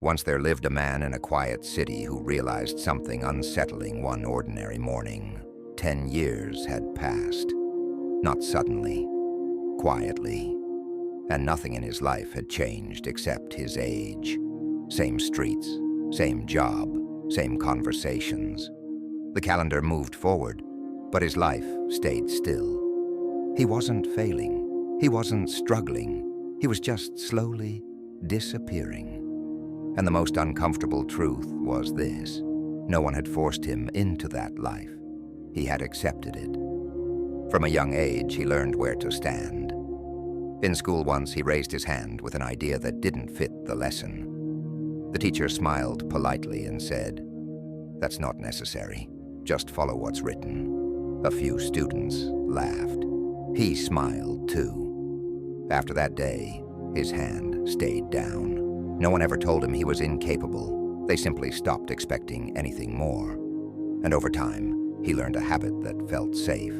Once there lived a man in a quiet city who realized something unsettling one ordinary morning. 10 years had passed. Not suddenly, quietly. And nothing in his life had changed except his age. Same streets, same job, same conversations. The calendar moved forward, but his life stayed still. He wasn't failing. He wasn't struggling. He was just slowly disappearing. And the most uncomfortable truth was this: no one had forced him into that life. He had accepted it. From a young age, he learned where to stand. In school once, he raised his hand with an idea that didn't fit the lesson. The teacher smiled politely and said, "That's not necessary. Just follow what's written." A few students laughed. He smiled too. After that day, his hand stayed down. No one ever told him he was incapable. They simply stopped expecting anything more. And over time, he learned a habit that felt safe.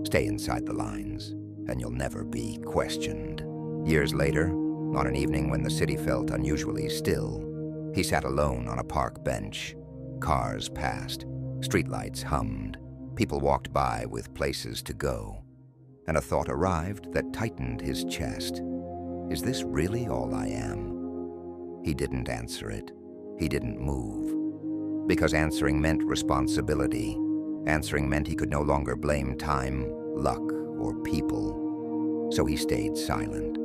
Stay inside the lines, and you'll never be questioned. Years later, on an evening when the city felt unusually still, he sat alone on a park bench. Cars passed, streetlights hummed, people walked by with places to go. And a thought arrived that tightened his chest. Is this really all I am? He didn't answer it. He didn't move. Because answering meant responsibility. Answering meant he could no longer blame time, luck, or people. So he stayed silent,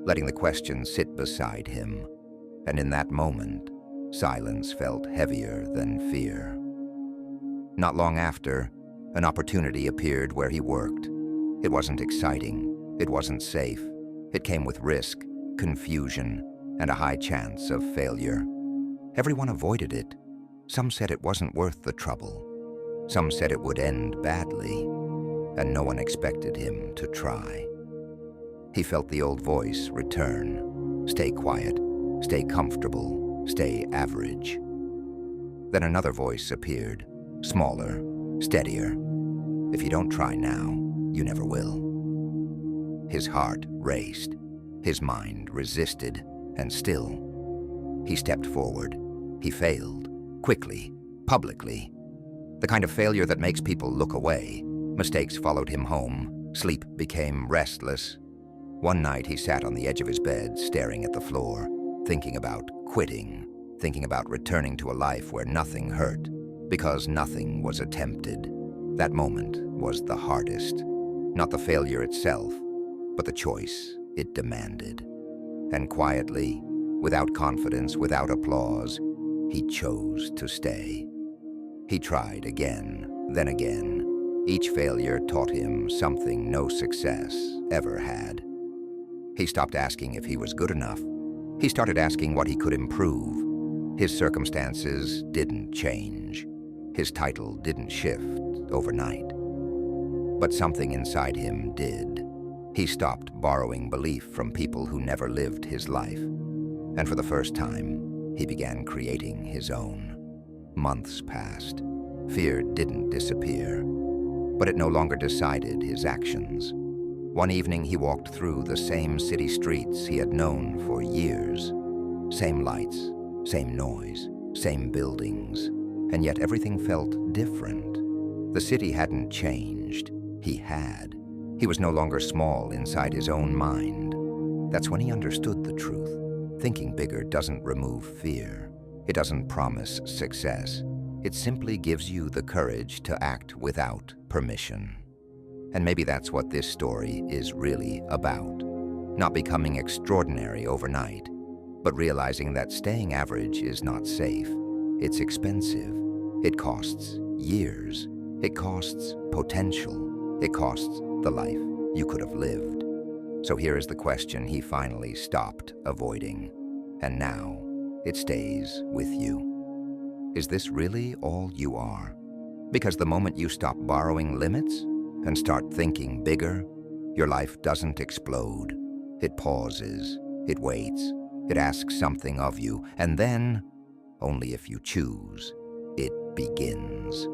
letting the question sit beside him. And in that moment, silence felt heavier than fear. Not long after, an opportunity appeared where he worked. It wasn't exciting. It wasn't safe. It came with risk, confusion, and a high chance of failure. Everyone avoided it. Some said it wasn't worth the trouble. Some said it would end badly, and no one expected him to try. He felt the old voice return. Stay quiet, stay comfortable, stay average. Then another voice appeared, smaller, steadier. If you don't try now, you never will. His heart raced. His mind resisted. And still, he stepped forward. He failed, quickly, publicly. The kind of failure that makes people look away. Mistakes followed him home. Sleep became restless. One night he sat on the edge of his bed, staring at the floor, thinking about quitting, thinking about returning to a life where nothing hurt, because nothing was attempted. That moment was the hardest. Not the failure itself, but the choice it demanded. And quietly, without confidence, without applause, he chose to stay. He tried again, then again. Each failure taught him something no success ever had. He stopped asking if he was good enough. He started asking what he could improve. His circumstances didn't change. His title didn't shift overnight. But something inside him did. He stopped borrowing belief from people who never lived his life. And for the first time, he began creating his own. Months passed. Fear didn't disappear, but it no longer decided his actions. One evening, he walked through the same city streets he had known for years. Same lights, same noise, same buildings, and yet everything felt different. The city hadn't changed. He had. He was no longer small inside his own mind. That's when he understood the truth. Thinking bigger doesn't remove fear. It doesn't promise success. It simply gives you the courage to act without permission. And maybe that's what this story is really about. Not becoming extraordinary overnight, but realizing that staying average is not safe. It's expensive. It costs years. It costs potential. It costs the life you could have lived. So here is the question he finally stopped avoiding. And now it stays with you. Is this really all you are? Because the moment you stop borrowing limits and start thinking bigger, your life doesn't explode. It pauses, it waits, it asks something of you, and then, only if you choose, it begins.